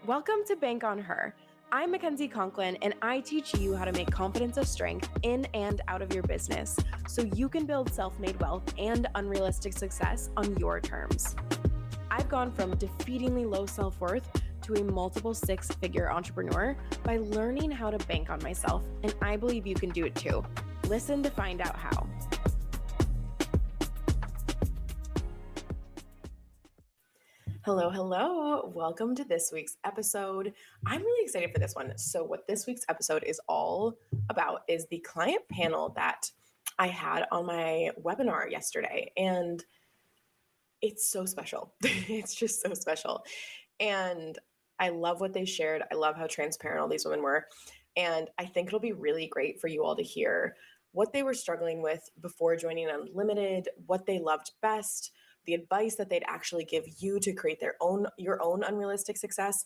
Welcome to Bank on Her. I'm Mackenzie Conklin, and I teach you how to make confidence a strength in and out of your business so you can build self-made wealth and unrealistic success on your terms. I've gone from defeatingly low self-worth to a multiple six-figure entrepreneur by learning how to bank on myself, and I believe you can do it too. Listen to find out how. Hello. Welcome to this week's episode. I'm really excited for this one. So what this week's episode is all about is the client panel that I had on my webinar yesterday. And it's so special. It's just so special. And I love what they shared. I love how transparent all these women were. And I think it'll be really great for you all to hear what they were struggling with before joining Unlimited, what they loved best, the advice that they'd actually give you to create your own unrealistic success.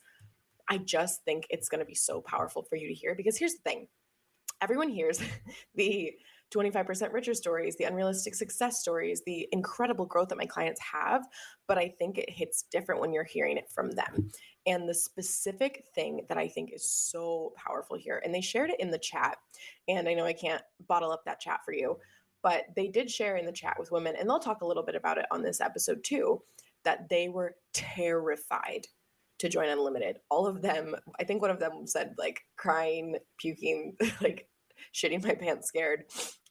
I just think it's going to be so powerful for you to hear, because here's the thing. Everyone hears the 25% richer stories, the unrealistic success stories, the incredible growth that my clients have, but I think it hits different when you're hearing it from them. And the specific thing that I think is so powerful here, and they shared it in the chat, and I know I can't bottle up that chat for you, but they did share in the chat with women, and they'll talk a little bit about it on this episode too, that they were terrified to join Unlimited. All of them, I think one of them said like crying, puking, like shitting my pants scared.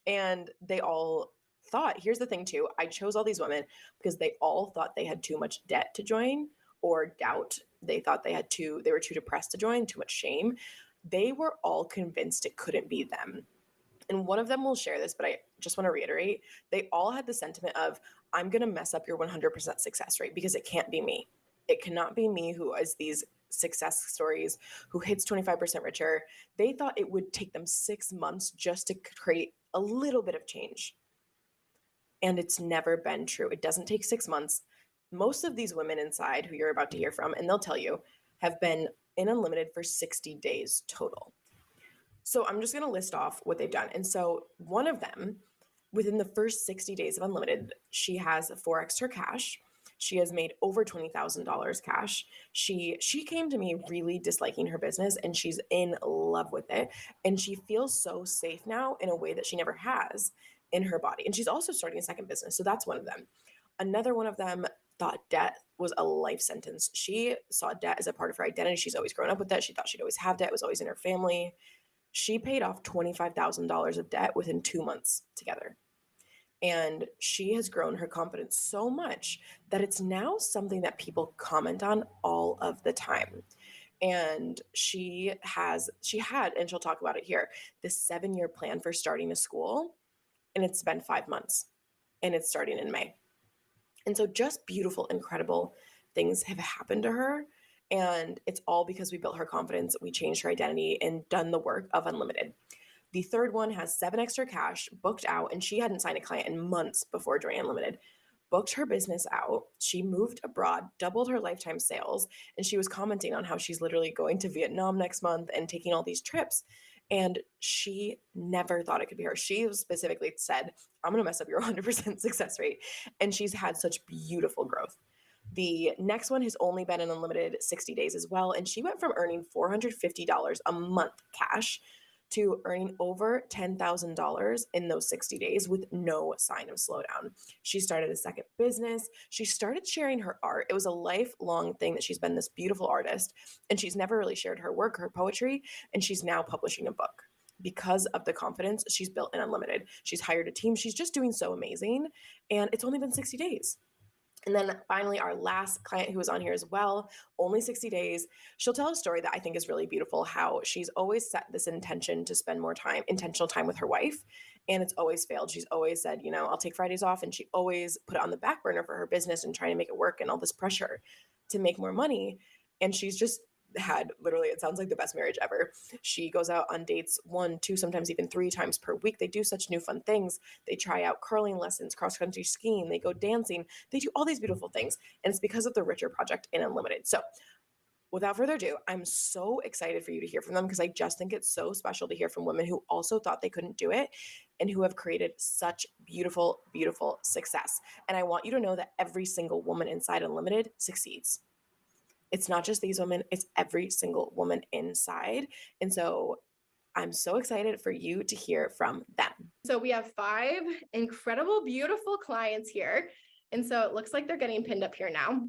And they all thought, here's the thing too, I chose all these women because they all thought they had too much debt to join or doubt. They thought they were too depressed to join, too much shame. They were all convinced it couldn't be them. And one of them will share this, but I just want to reiterate, they all had the sentiment of, I'm going to mess up your 100% success rate because it can't be me. It cannot be me who is these success stories, who hits 25% richer. They thought it would take them 6 months just to create a little bit of change. And it's never been true. It doesn't take 6 months. Most of these women inside who you're about to hear from, and they'll tell you, have been in Unlimited for 60 days total. So I'm just going to list off what they've done. And so one of them, within the first 60 days of Unlimited, she has 4x her cash. She has made over $20,000 cash. She came to me really disliking her business, and she's in love with it. And she feels so safe now in a way that she never has in her body. And she's also starting a second business. So that's one of them. Another one of them thought debt was a life sentence. She saw debt as a part of her identity. She's always grown up with debt. She thought she'd always have debt. It was always in her family. She paid off $25,000 of debt within 2 months together. And she has grown her confidence so much that it's now something that people comment on all of the time. And she had, and she'll talk about it here, this 7-year plan for starting a school. And it's been 5 months, and it's starting in May. And so just beautiful, incredible things have happened to her. And it's all because we built her confidence, we changed her identity, and done the work of Unlimited. The third one has 7 extra cash booked out, and she hadn't signed a client in months before joining Unlimited. Booked her business out. She moved abroad, doubled her lifetime sales, and she was commenting on how she's literally going to Vietnam next month and taking all these trips. And she never thought it could be her. She specifically said, I'm going to mess up your 100% success rate. And she's had such beautiful growth. The next one has only been in Unlimited 60 days as well. And she went from earning $450 a month cash to earning over $10,000 in those 60 days with no sign of slowdown. She started a second business. She started sharing her art. It was a lifelong thing that she's been this beautiful artist, and she's never really shared her work, her poetry, and she's now publishing a book because of the confidence she's built in Unlimited. She's hired a team. She's just doing so amazing, and it's only been 60 days. And then finally, our last client who was on here as well, only 60 days. She'll tell a story that I think is really beautiful, how she's always set this intention to spend more time, intentional time with her wife, and it's always failed. She's always said, I'll take Fridays off, and she always put it on the back burner for her business and trying to make it work and all this pressure to make more money. And she's just had literally, it sounds like the best marriage ever. She goes out on dates 1, 2, sometimes even 3 times per week. They do such new fun things. They try out curling lessons, cross-country skiing, they go dancing, they do all these beautiful things. And it's because of the Richer Project in Unlimited. So without further ado, I'm so excited for you to hear from them, because I just think it's so special to hear from women who also thought they couldn't do it and who have created such beautiful, beautiful success. And I want you to know that every single woman inside Unlimited succeeds. it's not just these women, it's every single woman inside. And so I'm so excited for you to hear from them. So we have 5 incredible, beautiful clients here. And so it looks like they're getting pinned up here now.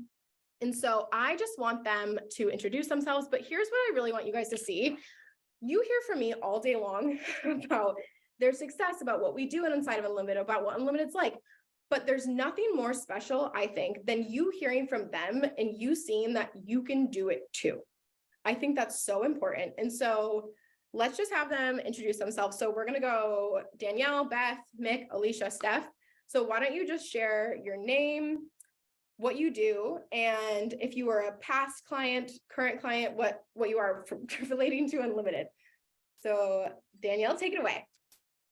And so I just want them to introduce themselves, but here's what I really want you guys to see. You hear from me all day long about their success, about what we do inside of Unlimited, about what Unlimited's like. But there's nothing more special, I think, than you hearing from them and you seeing that you can do it too. I think that's so important. And so let's just have them introduce themselves. So we're going to go Danielle, Beth, Mick, Alicia, Steph. So why don't you just share your name, what you do, and if you are a past client, current client, what you are relating to Unlimited. So Danielle, take it away.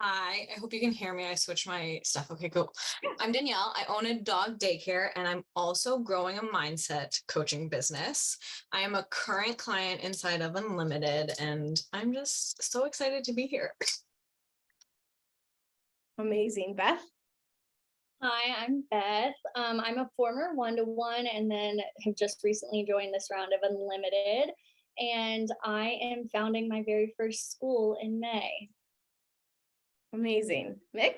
Hi, I hope you can hear me. I switched my stuff. Okay, cool. I'm Danielle. I own a dog daycare and I'm also growing a mindset coaching business. I am a current client inside of Unlimited and I'm just so excited to be here. Amazing. Beth? Hi, I'm Beth. I'm a former one-to-one and then have just recently joined this round of Unlimited. And I am founding my very first school in May. Amazing. Mick?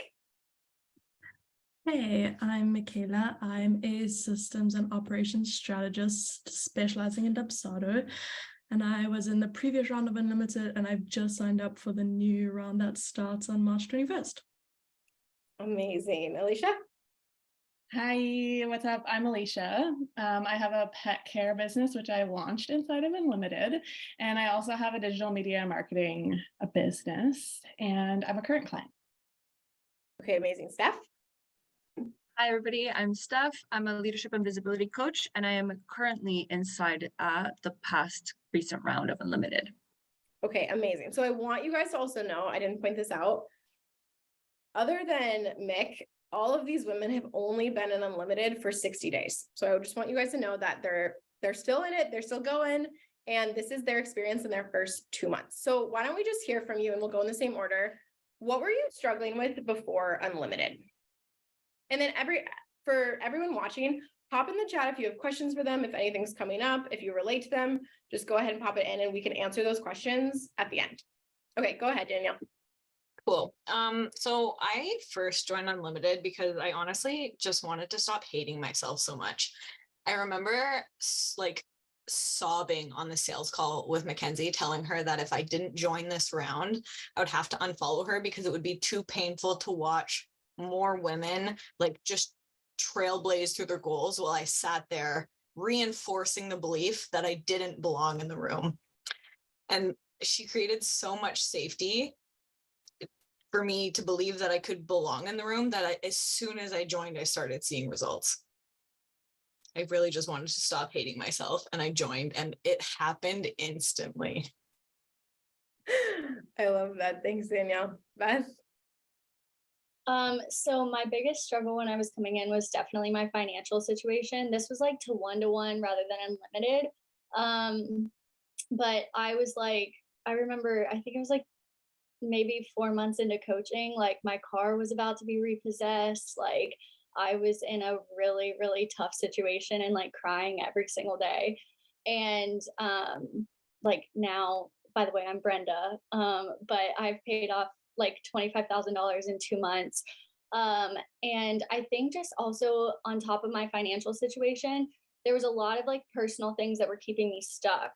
Hey, I'm Michaela. I'm a systems and operations strategist specializing in Dubsado. And I was in the previous round of Unlimited and I've just signed up for the new round that starts on March 21st. Amazing. Alicia? Hi, what's up? I'm Alicia. I have a pet care business, which I launched inside of Unlimited. And I also have a digital media marketing business, and I'm a current client. Okay, amazing. Steph? Hi, everybody. I'm Steph. I'm a leadership and visibility coach, and I am currently inside the past recent round of Unlimited. Okay, amazing. So I want you guys to also know, I didn't point this out. Other than Mick, all of these women have only been in Unlimited for 60 days. So I just want you guys to know that they're still in it, they're still going, and this is their experience in their first 2 months. So why don't we just hear from you and we'll go in the same order. What were you struggling with before Unlimited? And then for everyone watching, pop in the chat if you have questions for them, if anything's coming up, if you relate to them, just go ahead and pop it in and we can answer those questions at the end. Okay, go ahead, Danielle. Cool. So I first joined Unlimited because I honestly just wanted to stop hating myself so much. I remember like sobbing on the sales call with Mackenzie, telling her that if I didn't join this round, I would have to unfollow her because it would be too painful to watch more women like just trailblaze through their goals while I sat there reinforcing the belief that I didn't belong in the room. And she created so much safety for me to believe that I could belong in the room that as soon as I joined, I started seeing results. I really just wanted to stop hating myself and I joined and it happened instantly. I love that. Thanks, Danielle. Beth? So my biggest struggle when I was coming in was definitely my financial situation. This was like to one-to-one rather than Unlimited. But I was like, I remember, I think it was like maybe 4 months into coaching, like my car was about to be repossessed. Like I was in a really, really tough situation and like crying every single day. And like now, by the way, I'm Brenda, but I've paid off like $25,000 in 2 months. And I think just also on top of my financial situation, there was a lot of like personal things that were keeping me stuck.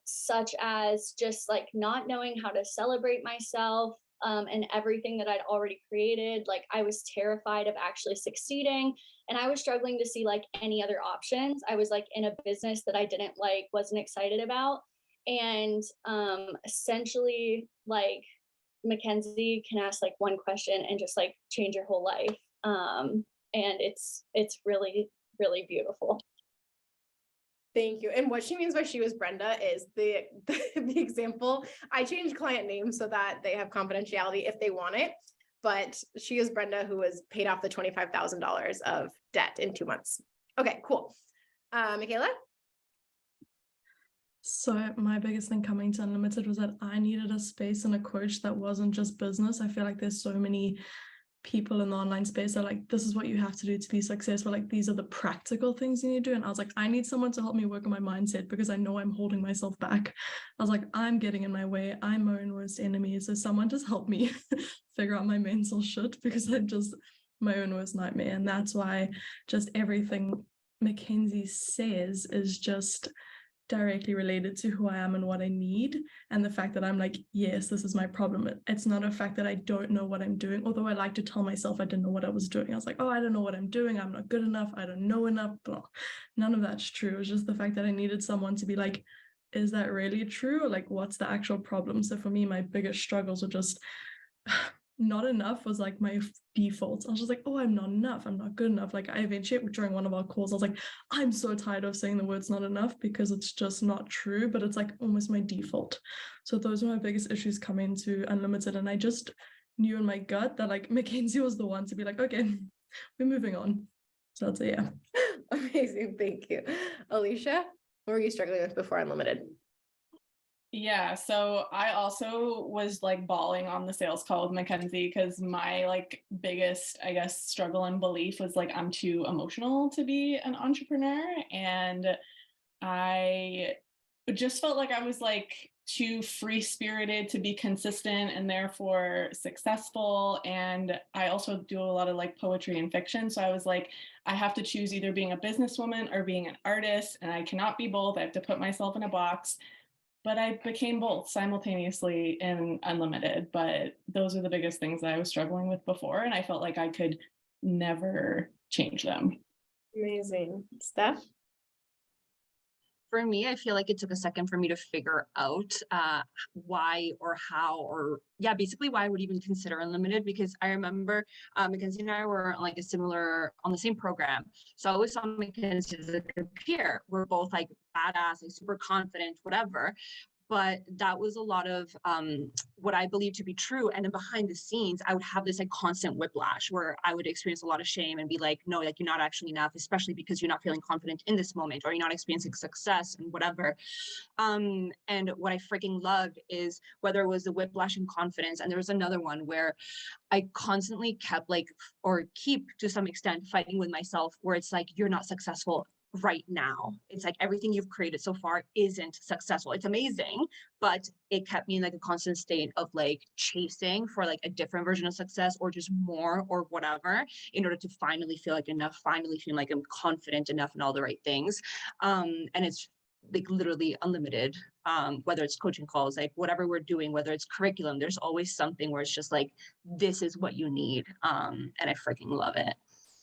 Such as just like not knowing how to celebrate myself and everything that I'd already created. Like I was terrified of actually succeeding and I was struggling to see like any other options. I was like in a business that I didn't like, wasn't excited about. And essentially like Mackenzie can ask like one question and just like change your whole life. And it's really, really beautiful. Thank you. And what she means by she was Brenda is the example. I changed client names so that they have confidentiality if they want it. But she is Brenda who was paid off the $25,000 of debt in 2 months. Okay, cool. Michaela? So my biggest thing coming to Unlimited was that I needed a space and a coach that wasn't just business. I feel like there's so many people in the online space are like, this is what you have to do to be successful. Like, these are the practical things you need to do. And I was like, I need someone to help me work on my mindset because I know I'm holding myself back. I was like, I'm getting in my way. I'm my own worst enemy. So someone just help me figure out my mental shit, because I'm just my own worst nightmare. And that's why just everything Mackenzie says is just directly related to who I am and what I need, and the fact that I'm like, yes, this is my problem. It's not a fact that I don't know what I'm doing, although I like to tell myself I didn't know what I was doing. I was like, oh, I don't know what I'm doing, I'm not good enough, I don't know enough, blah. None of that's true. It's just the fact that I needed someone to be like, is that really true? Or like, what's the actual problem? So for me, my biggest struggles were just not enough was like my default. I was just like, oh, I'm not enough, I'm not good enough. Like, I eventually, during one of our calls, I was like, I'm so tired of saying the words not enough, because it's just not true, but it's like almost my default. So those were my biggest issues coming to Unlimited, and I just knew in my gut that like Mackenzie was the one to be like, okay, we're moving on. So that's it. Yeah. Amazing. Thank you. Alicia, what were you struggling with before Unlimited? Yeah, so I also was like bawling on the sales call with Mackenzie because my like biggest, I guess, struggle and belief was like I'm too emotional to be an entrepreneur, and I just felt like I was like too free-spirited to be consistent and therefore successful. And I also do a lot of like poetry and fiction, so I was like, I have to choose either being a businesswoman or being an artist, and I cannot be both. I have to put myself in a box. But I became both simultaneously in Unlimited. But those are the biggest things that I was struggling with before, and I felt like I could never change them. Amazing. Steph? For me, I feel like it took a second for me to figure out why or how, or yeah, basically why I would even consider Unlimited, because I remember Mackenzie and I were on the same program. So I always saw Mackenzie as a peer. We're both like badass, like super confident, whatever. But that was a lot of what I believe to be true. And then behind the scenes, I would have this like constant whiplash where I would experience a lot of shame and be like, no, like you're not actually enough, especially because you're not feeling confident in this moment, or you're not experiencing success and whatever. And what I freaking loved is whether it was the whiplash and confidence. And there was another one where I constantly kept like, or keep to some extent, fighting with myself, where it's like, you're not successful right now. It's like everything you've created so far isn't successful. It's amazing, but it kept me in like a constant state of like chasing for like a different version of success, or just more or whatever, in order to finally feel like enough, finally feel like I'm confident enough in all the right things. And it's like literally Unlimited, whether it's coaching calls, like whatever we're doing, whether it's curriculum, there's always something where it's just like, this is what you need. And I freaking love it.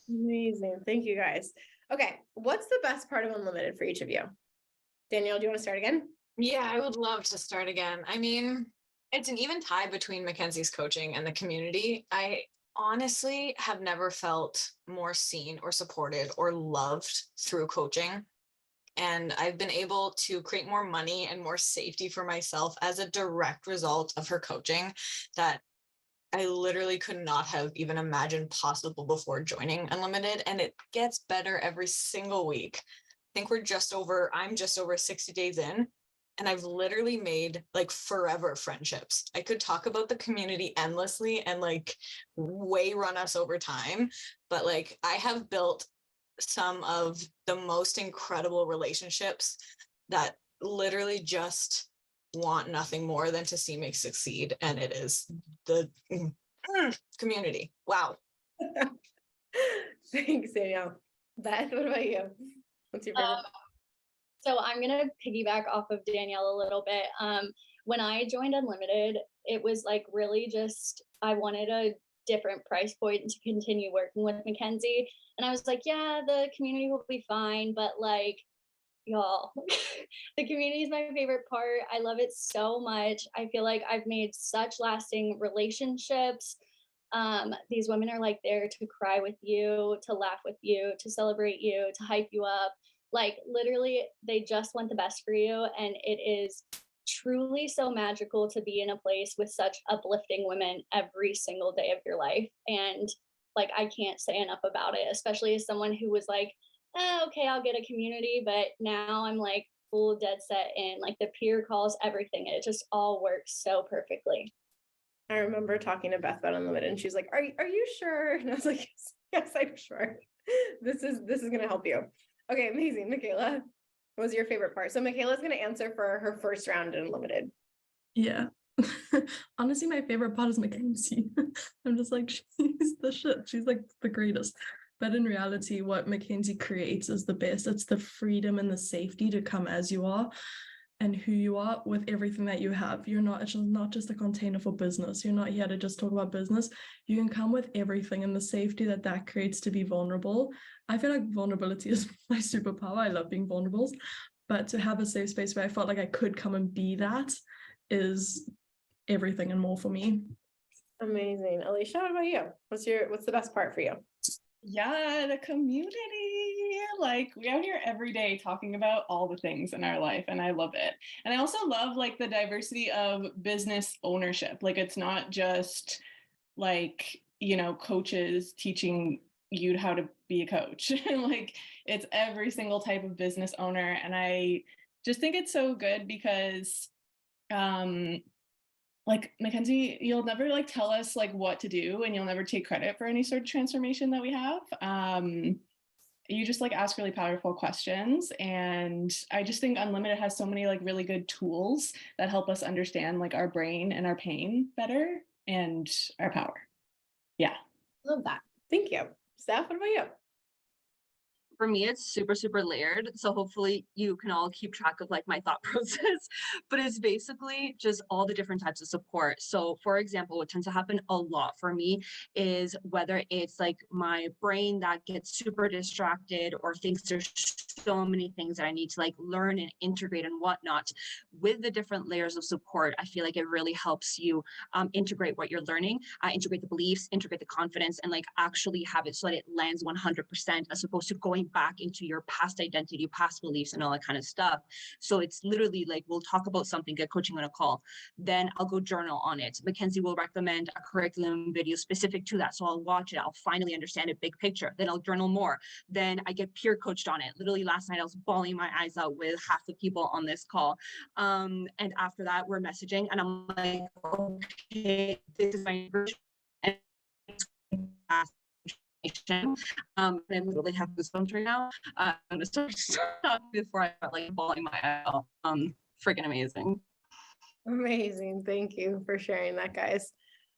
Amazing. Thank you, guys. Okay, what's the best part of Unlimited for each of you? Danielle, do you want to start again? Yeah, I would love to start again. I mean, it's an even tie between Mackenzie's coaching and the community. I honestly have never felt more seen or supported or loved through coaching. And I've been able to create more money and more safety for myself as a direct result of her coaching that I literally could not have even imagined possible before joining Unlimited. And it gets better every single week. I think I'm just over 60 days in, and I've literally made like forever friendships. I could talk about the community endlessly and like way run us over time, but like I have built some of the most incredible relationships that literally just want nothing more than to see me succeed. And it is the community. Wow. Thanks, Danielle. Beth, what about you? What's your favorite? So I'm gonna piggyback off of Danielle a little bit. When I joined Unlimited, it was like really just I wanted a different price point to continue working with Mackenzie. And I was like, yeah, the community will be fine, but like y'all, the community is my favorite part. I love it so much. I feel like I've made such lasting relationships. These women are like there to cry with you, to laugh with you, to celebrate you, to hype you up. Like literally, they just want the best for you. And it is truly so magical to be in a place with such uplifting women every single day of your life. And like, I can't say enough about it, especially as someone who was like, okay, I'll get a community. But now I'm like full dead set in like the peer calls, everything. It just all works so perfectly. I remember talking to Beth about Unlimited and she's like, are you sure? And I was like, yes, I'm sure. This is going to help you. Okay, amazing. Michaela, what was your favorite part? So Michaela's going to answer for her first round in Unlimited. Yeah. Honestly, my favorite part is Mackenzie. I'm just like, she's the shit. She's like the greatest. But in reality, what Mackenzie creates is the best. It's the freedom and the safety to come as you are and who you are with everything that you have. It's not just a container for business. You're not here to just talk about business. You can come with everything and the safety that creates to be vulnerable. I feel like vulnerability is my superpower. I love being vulnerable. But to have a safe space where I felt like I could come and be that is everything and more for me. Amazing. Alicia, what about you? What's the best part for you? Yeah, the community. Like, we out here every day talking about all the things in our life, and I love it. And I also love like the diversity of business ownership. Like, it's not just like, coaches teaching you how to be a coach. Like, it's every single type of business owner. And I just think it's so good because like, Mackenzie, you'll never like tell us like what to do, and you'll never take credit for any sort of transformation that we have. You just like ask really powerful questions, and I just think Unlimited has so many like really good tools that help us understand like our brain and our pain better and our power. Yeah. Love that. Thank you. Steph, what about you? For me, it's super, super layered. So hopefully you can all keep track of like my thought process, but it's basically just all the different types of support. So for example, what tends to happen a lot for me is whether it's like my brain that gets super distracted or thinks there's so many things that I need to like learn and integrate and whatnot. With the different layers of support, I feel like it really helps you integrate what you're learning, integrate the beliefs, integrate the confidence, and like actually have it so that it lands 100% as opposed to going back into your past identity, past beliefs, and all that kind of stuff. So it's literally like, we'll talk about something, get coaching on a call, then I'll go journal on it. Mackenzie will recommend a curriculum video specific to that. So I'll watch it, I'll finally understand it big picture, then I'll journal more. Then I get peer coached on it. Literally last night I was bawling my eyes out with half the people on this call. And after that we're messaging and I'm like, okay, this is my and and I literally have goosebumps right now. I'm gonna start talking before I start like bawling my eye out. Freaking amazing. Amazing. Thank you for sharing that, guys.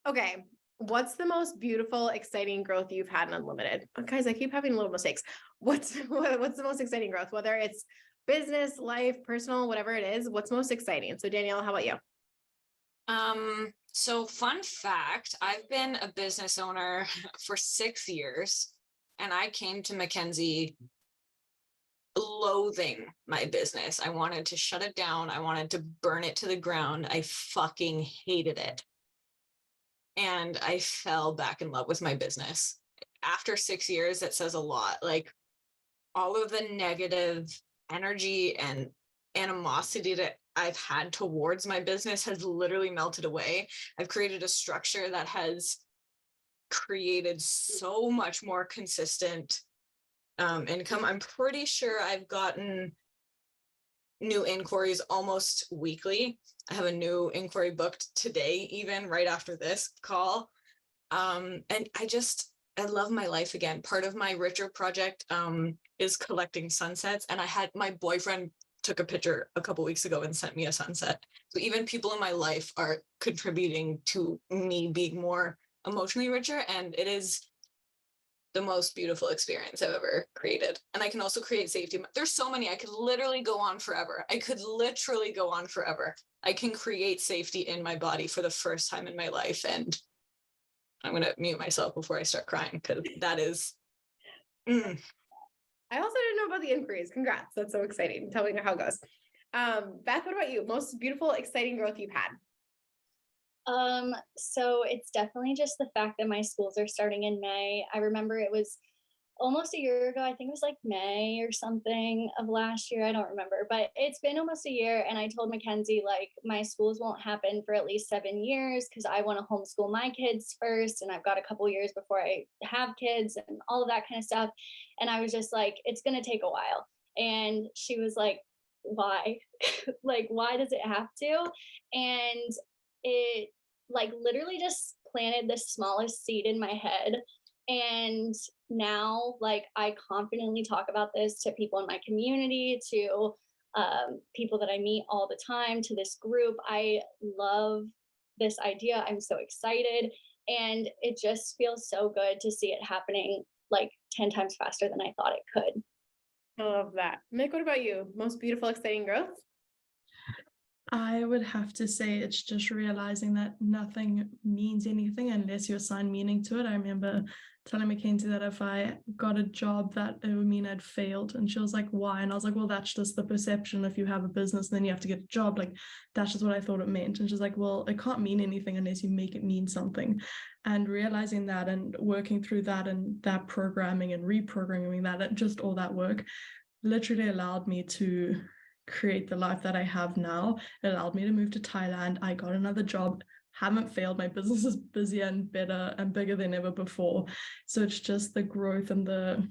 Okay. What's the most beautiful, exciting growth you've had in Unlimited? Oh, guys, I keep having little mistakes. What's the most exciting growth? Whether it's business, life, personal, whatever it is, what's most exciting? So Danielle, how about you? So fun fact, I've been a business owner for 6 years, and I came to Mackenzie loathing my business. I wanted to shut it down. I wanted to burn it to the ground. I fucking hated it. And I fell back in love with my business. After 6 years, that says a lot. Like, all of the negative energy and animosity that I've had towards my business has literally melted away. I've created a structure that has created so much more consistent income. I'm pretty sure I've gotten new inquiries almost weekly. I have a new inquiry booked today, even right after this call. And I love my life again. Part of my Richer project is collecting sunsets. And my boyfriend took a picture a couple weeks ago and sent me a sunset. So even people in my life are contributing to me being more emotionally richer. And it is the most beautiful experience I've ever created. And I can also create safety. There's so many, I could literally go on forever. I can create safety in my body for the first time in my life. And I'm going to mute myself before I start crying because that is. I also didn't know about the inquiries. Congrats. That's so exciting. Tell me how it goes. Beth, what about you? Most beautiful, exciting growth you've had? So it's definitely just the fact that my schools are starting in May. I remember it was almost a year ago. I think it was like May or something of last year. I don't remember, but it's been almost a year. And I told Mackenzie, like, my schools won't happen for at least 7 years because I want to homeschool my kids first. And I've got a couple years before I have kids and all of that kind of stuff. And I was just like, it's going to take a while. And she was like, why? Like, why does it have to? And it like literally just planted the smallest seed in my head. And now, like, I confidently talk about this to people in my community, to people that I meet all the time, to this group. I love this idea. I'm so excited. And it just feels so good to see it happening like 10 times faster than I thought it could. I love that. Mick, what about you? Most beautiful, exciting growth? I would have to say it's just realizing that nothing means anything unless you assign meaning to it. I remember telling Mackenzie that if I got a job that it would mean I'd failed. And she was like, why? And I was like, well, that's just the perception. If you have a business, then you have to get a job. Like, that's just what I thought it meant. And she's like, well, it can't mean anything unless you make it mean something. And realizing that and working through that and that programming and reprogramming that, just all that work literally allowed me to create the life that I have now. It allowed me to move to Thailand. I got another job, haven't failed. My business is busier and better and bigger than ever before. So it's just the growth and the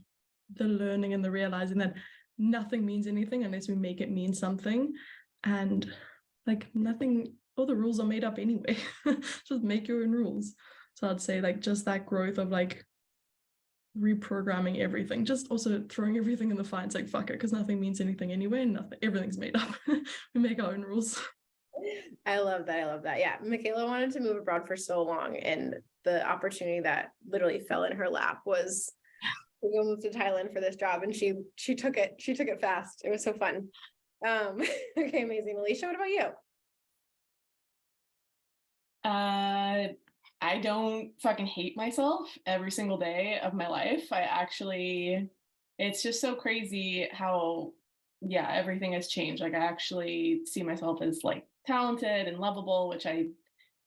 learning and the realizing that nothing means anything unless we make it mean something. And like nothing, all the rules are made up anyway. Just make your own rules. So I'd say like just that growth of like reprogramming everything, just also throwing everything in the fire. It's like fuck it, because nothing means anything anyway, and nothing, everything's made up. We make our own rules. I love that. I love that. Yeah. Michaela wanted to move abroad for so long, and the opportunity that literally fell in her lap was to go move to Thailand for this job. And she took it. She took it fast. It was so fun. Okay, amazing. Alicia, what about you? I don't fucking hate myself every single day of my life. It's just so crazy how, yeah, everything has changed. Like, I actually see myself as like talented and lovable, which I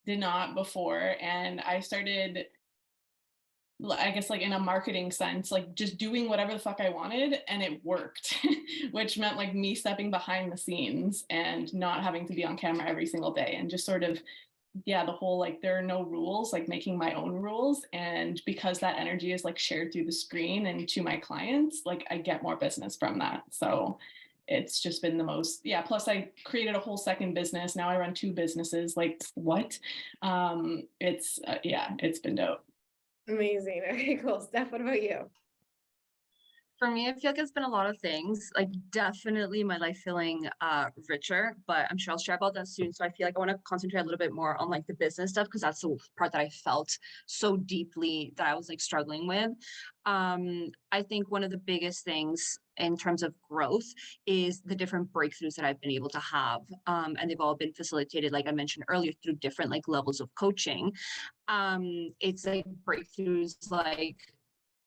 did not before. And I started, I guess, like in a marketing sense, like just doing whatever the fuck I wanted, and it worked, which meant like me stepping behind the scenes and not having to be on camera every single day, and just sort of, yeah, the whole like there are no rules, like making my own rules. And because that energy is like shared through the screen and to my clients, like I get more business from that. So it's just been the most, yeah. Plus I created a whole second business. Now I run 2 businesses. Like what? It's it's been dope. Amazing. Okay, cool. Steph, what about you? For me, I feel like it's been a lot of things. Like definitely my life feeling richer, but I'm sure I'll share about that soon. So I feel like I want to concentrate a little bit more on like the business stuff, because that's the part that I felt so deeply that I was like struggling with. I think one of the biggest things in terms of growth is the different breakthroughs that I've been able to have. And they've all been facilitated, like I mentioned earlier, through different like levels of coaching. It's like breakthroughs like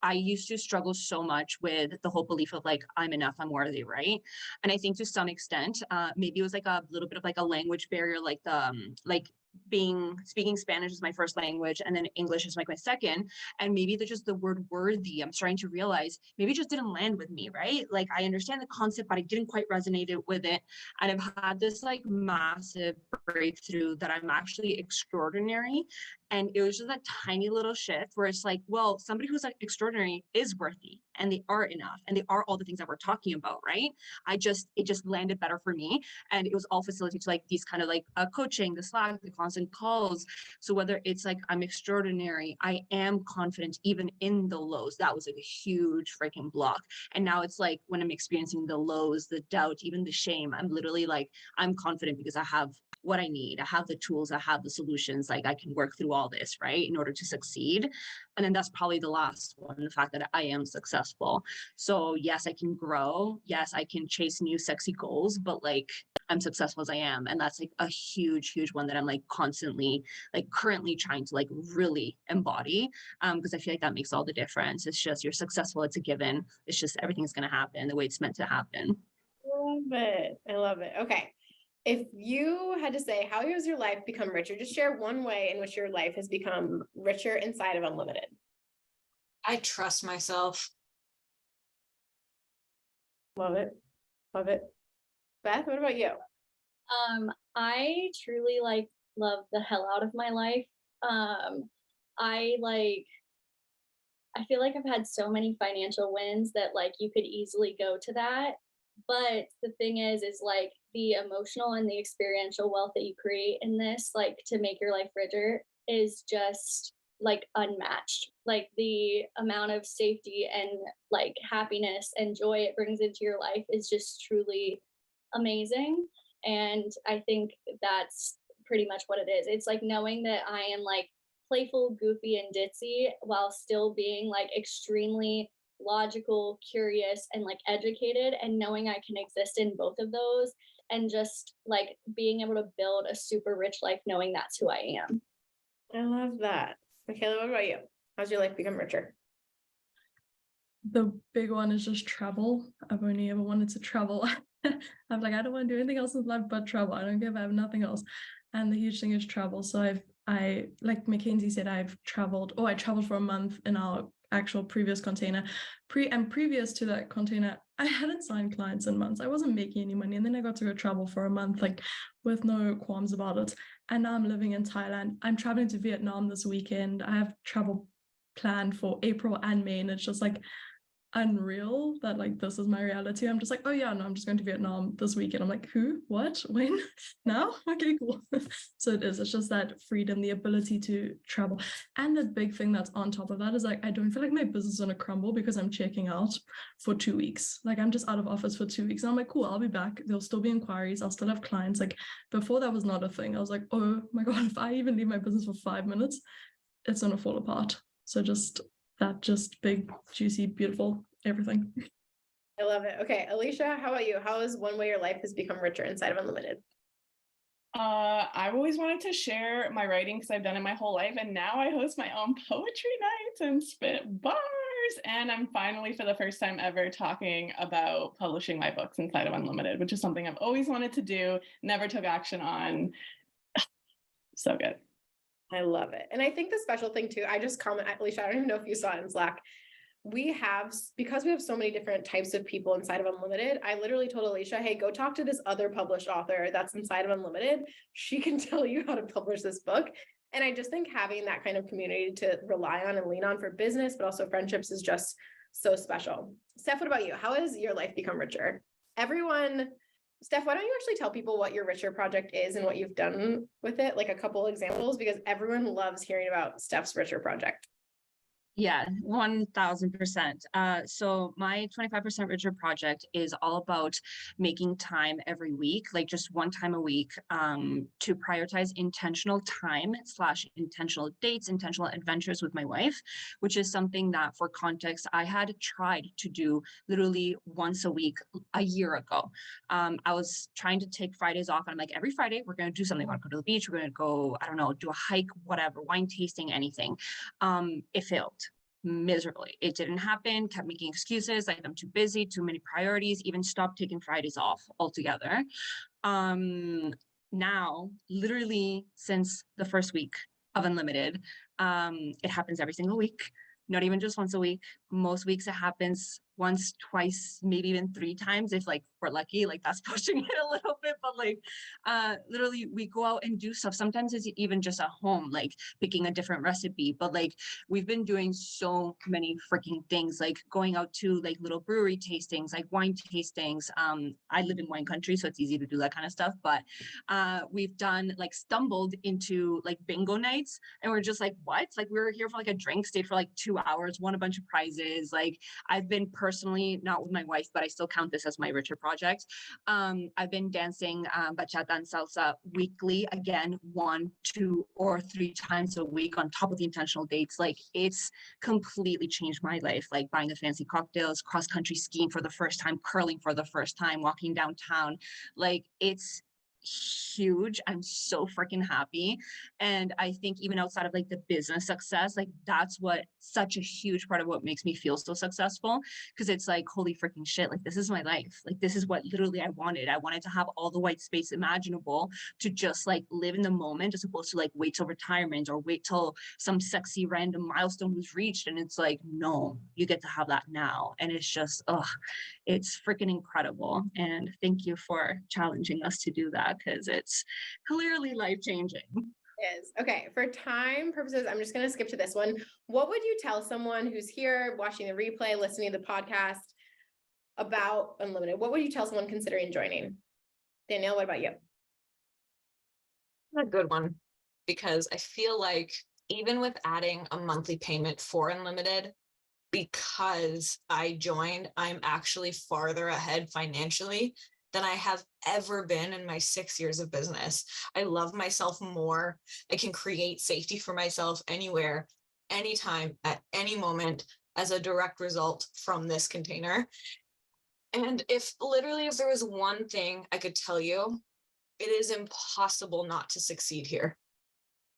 I used to struggle so much with the whole belief of like, I'm enough, I'm worthy, right? And I think to some extent, maybe it was like a little bit of like a language barrier, like the like speaking Spanish is my first language, and then English is like my second. And maybe just the word worthy, I'm starting to realize maybe it just didn't land with me, right? Like I understand the concept, but I didn't quite resonate with it. And I've had this like massive breakthrough that I'm actually extraordinary. And it was just a tiny little shift where it's like, well, somebody who's like extraordinary is worthy, and they are enough, and they are all the things that we're talking about, right? It just landed better for me. And it was all facilitated to like these kind of like coaching, the Slack, the constant calls. So whether it's like I'm extraordinary, I am confident even in the lows, that was like a huge freaking block. And now it's like when I'm experiencing the lows, the doubt, even the shame, I'm literally like, I'm confident because I have what I need. I have the tools, I have the solutions, like I can work through all this, right, in order to succeed. And then that's probably the last one, the fact that I am successful. So yes, I can grow. Yes, I can chase new sexy goals, but like I'm successful as I am. And that's like a huge, huge one that I'm like constantly, like currently trying to like really embody. Because I feel like that makes all the difference. It's just you're successful, it's a given. It's just everything's gonna happen the way it's meant to happen. Love it. I love it. Okay. If you had to say, how has your life become richer? Just share one way in which your life has become richer inside of Unlimited. I trust myself. Love it. Love it. Beth, what about you? I truly like love the hell out of my life. I like I feel like I've had so many financial wins that like you could easily go to that. But the thing is like the emotional and the experiential wealth that you create in this, like to make your life richer, is just like unmatched. Like the amount of safety and like happiness and joy it brings into your life is just truly amazing. And I think that's pretty much what it is. It's like knowing that I am like playful, goofy, and ditzy while still being like extremely logical, curious, and like educated, and knowing I can exist in both of those, and just like being able to build a super rich life knowing that's who I am. I love that. Michaela, what about you? How's your life become richer? The big one is just travel. I've only ever wanted to travel. I'm like, I don't want to do anything else in life but travel. I don't care if I have nothing else. And the huge thing is travel. So I like Mackenzie said, I traveled for a month in our actual previous container. Previous to that container, I hadn't signed clients in months. I wasn't making any money. And then I got to go travel for a month, like with no qualms about it. And now I'm living in Thailand. I'm traveling to Vietnam this weekend. I have travel planned for April and May. And it's just like unreal that like this is my reality. I'm just like, oh yeah, no, I'm just going to Vietnam this weekend. I'm like, who, what, when, now? Okay, cool. So it's just that freedom, the ability to travel. And the big thing that's on top of that is like, I don't feel like my business is gonna crumble because I'm checking out for 2 weeks. Like I'm just out of office for 2 weeks. And I'm like, cool, I'll be back. There'll still be inquiries. I'll still have clients. Like before that was not a thing. I was like, oh my God, if I even leave my business for 5 minutes, it's gonna fall apart. So just big, juicy, beautiful, everything. I love it. Okay, Alicia, how about you? How is one way your life has become richer inside of Unlimited? I've always wanted to share my writing because I've done it my whole life, and now I host my own poetry nights and spit bars. And I'm finally, for the first time ever, talking about publishing my books inside of Unlimited, which is something I've always wanted to do, never took action on. So good. I love it. And I think the special thing too, I just comment, Alicia, I don't even know if you saw it in Slack. Because we have so many different types of people inside of Unlimited, I literally told Alicia, hey, go talk to this other published author that's inside of Unlimited. She can tell you how to publish this book. And I just think having that kind of community to rely on and lean on for business, but also friendships, is just so special. Steph, what about you? How has your life become richer? Steph, why don't you actually tell people what your Richer project is and what you've done with it? Like a couple examples, because everyone loves hearing about Steph's Richer project. Yeah, 1000%. So my 25% Richer project is all about making time every week, like just one time a week, to prioritize intentional time / intentional dates, intentional adventures with my wife, which is something that, for context, I had tried to do literally once a week a year ago. I was trying to take Fridays off, and I'm like, every Friday we're going to do something. We're going to go to the beach. We're going to go, I don't know, do a hike, whatever, wine tasting, anything. It failed miserably. It didn't happen, kept making excuses like I'm too busy, too many priorities, even stopped taking Fridays off altogether. Now, literally since the first week of Unlimited, it happens every single week, not even just once a week. Most weeks it happens once, twice, maybe even 3 times if like we're lucky. Like that's pushing it a little bit, but like literally we go out and do stuff. Sometimes it's even just at home, like picking a different recipe, but like we've been doing so many freaking things, like going out to like little brewery tastings, like wine tastings. I live in wine country, so it's easy to do that kind of stuff, but we've done like stumbled into like bingo nights, and we're just like, what? Like we were here for like a drink, stayed for like 2 hours, won a bunch of prizes. Like I've been personally, not with my wife, but I still count this as my Richer project. I've been dancing bachata and salsa weekly, again, 1, 2, or 3 times a week on top of the intentional dates. Like it's completely changed my life. Like buying the fancy cocktails, cross country skiing for the first time, curling for the first time, walking downtown. Like it's huge. I'm so freaking happy. And I think even outside of like the business success, like that's what such a huge part of what makes me feel so successful, because it's like, holy freaking shit, like this is my life. Like this is what literally I wanted. I wanted to have all the white space imaginable to just like live in the moment, as opposed to like wait till retirement or wait till some sexy random milestone was reached. And it's like, no, you get to have that now. And it's just, it's freaking incredible. And thank you for challenging us to do that, because it's clearly life-changing. Is. Okay, for time purposes, I'm just going to skip to this one. What would you tell someone who's here watching the replay, listening to the podcast, about unlimited? What would you tell someone considering joining? Danielle, what about you? A good one, because I feel like even with adding a monthly payment for unlimited, because I joined, I'm actually farther ahead financially than I have ever been in my 6 years of business. I love myself more. I can create safety for myself anywhere, anytime, at any moment as a direct result from this container. And if there was one thing I could tell you, it is impossible not to succeed here.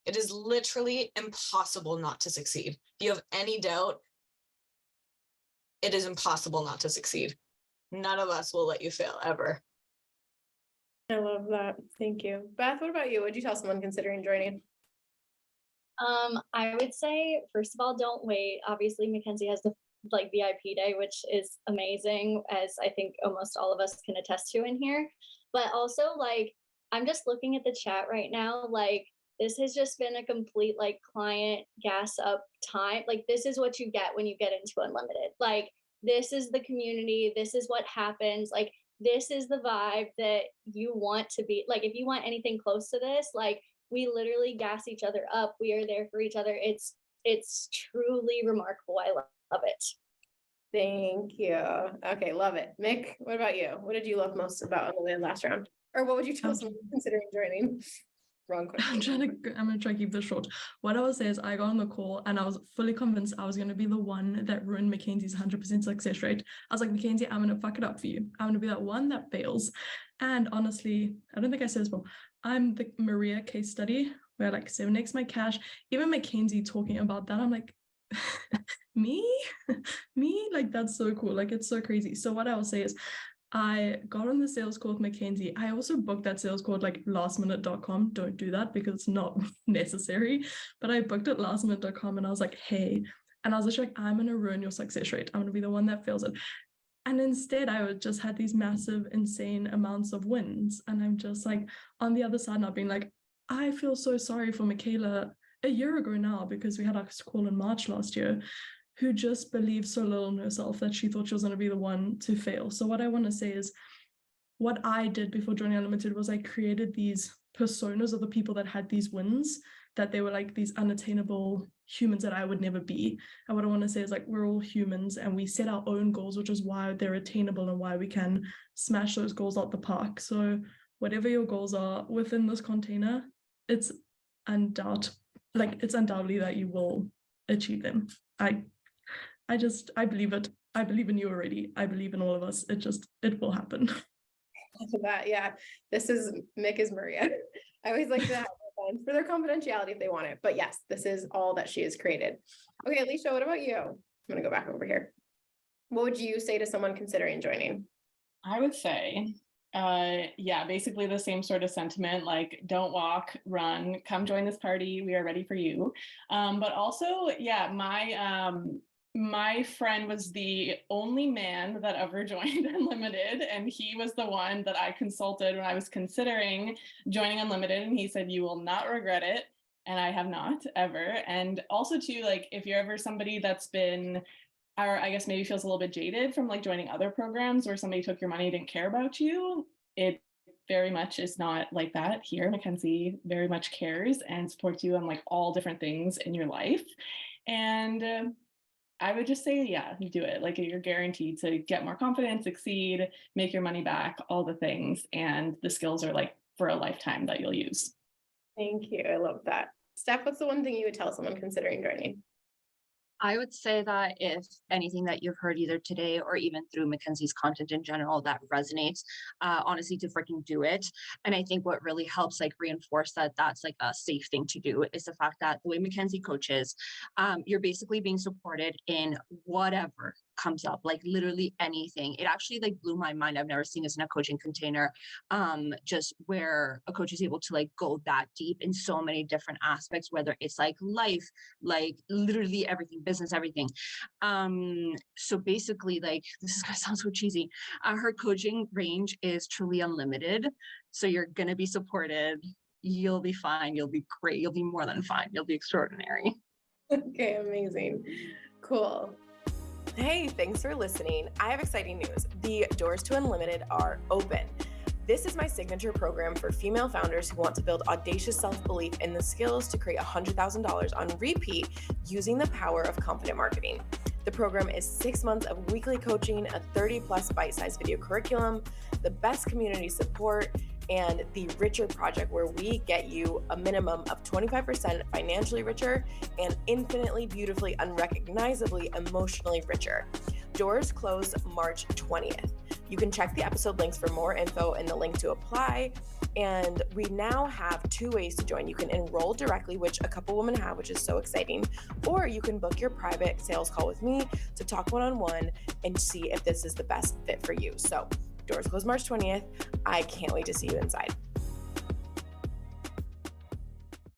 It is literally impossible not to succeed. If you have any doubt, it is impossible not to succeed. None of us will let you fail ever. I love that. Thank you. Beth, what about you? Would you tell someone considering joining? I would say, first of all, don't wait. Obviously, Mackenzie has the VIP day, which is amazing, as I think almost all of us can attest to in here. But also, I'm just looking at the chat right now. This has just been a complete client gas up time. This is what you get when you get into unlimited. This is the community. This is what happens. This is the vibe that you want to be. If you want anything close to this, we literally gas each other up. We are there for each other. It's truly remarkable. I love it. Thank you. Okay, love it. Mick, what about you? What did you love most about unlimited last round? Or what would you tell someone considering joining? Wrong question. I'm gonna try to keep this short. What I will say is I got on the call and I was fully convinced I was gonna be the one that ruined Mackenzie's 100% success rate. I was like, Mackenzie, I'm gonna fuck it up for you. I'm gonna be that one that fails. And honestly, I don't think I said this before. I'm the Maria case study where 7x my cash. Even Mackenzie talking about that, I'm like, me? That's so cool. It's so crazy. So what I will say is I got on the sales call with Mackenzie. I also booked that sales call at lastminute.com. Don't do that because it's not necessary. But I booked it lastminute.com and I was like, hey, and I was just I'm going to ruin your success rate. I'm going to be the one that fails it. And instead, I just had these massive, insane amounts of wins. And I'm just on the other side, not being I feel so sorry for Michaela a year ago now, because we had our call in March last year, who just believed so little in herself that she thought she was going to be the one to fail. So what I want to say is what I did before joining Unlimited was I created these personas of the people that had these wins, that they were these unattainable humans that I would never be. And what I want to say is we're all humans and we set our own goals, which is why they're attainable and why we can smash those goals out the park. So whatever your goals are within this container, it's undoubtedly that you will achieve them. I believe it. I believe in you already. I believe in all of us. It will happen. That, yeah. Mick is Maria. I always like to have for their confidentiality if they want it. But yes, this is all that she has created. Okay, Alicia, what about you? I'm gonna go back over here. What would you say to someone considering joining? I would say, basically the same sort of sentiment, don't walk, run, come join this party. We are ready for you. But also, my friend was the only man that ever joined Unlimited, and he was the one that I consulted when I was considering joining Unlimited, and he said, you will not regret it. And I have not ever. And also too, if you're ever somebody that's been, or I guess maybe feels a little bit jaded from joining other programs where somebody took your money, didn't care about you, it very much is not like that here. Mackenzie very much cares and supports you on all different things in your life. And I would just say, yeah, you do it. You're guaranteed to get more confidence, succeed, make your money back, all the things. And the skills are for a lifetime that you'll use. Thank you. I love that. Steph, what's the one thing you would tell someone considering joining? I would say that if anything that you've heard either today or even through Mackenzie's content in general that resonates, honestly, to freaking do it. And I think what really helps reinforce that that's a safe thing to do is the fact that the way Mackenzie coaches, you're basically being supported in whatever comes up, literally anything. It actually blew my mind. I've never seen this in a coaching container, just where a coach is able to go that deep in so many different aspects, whether it's life, literally everything, business, everything. So basically, this is gonna sound so cheesy. Her coaching range is truly unlimited. So you're gonna be supported. You'll be fine. You'll be great. You'll be more than fine. You'll be extraordinary. Okay, amazing. Cool. Hey, thanks for listening. I have exciting news. The doors to Unlimited are open. This is my signature program for female founders who want to build audacious self-belief and the skills to create $100,000 on repeat using the power of confident marketing. The program is 6 months of weekly coaching, a 30+ bite-sized video curriculum, the best community support, and the Richer Project, where we get you a minimum of 25% financially richer and infinitely, beautifully, unrecognizably, emotionally richer. Doors close March 20th. You can check the episode links for more info and the link to apply. And we now have 2 ways to join. You can enroll directly, which a couple women have, which is so exciting, or you can book your private sales call with me to talk one-on-one and see if this is the best fit for you. So doors close March 20th. I can't wait to see you inside.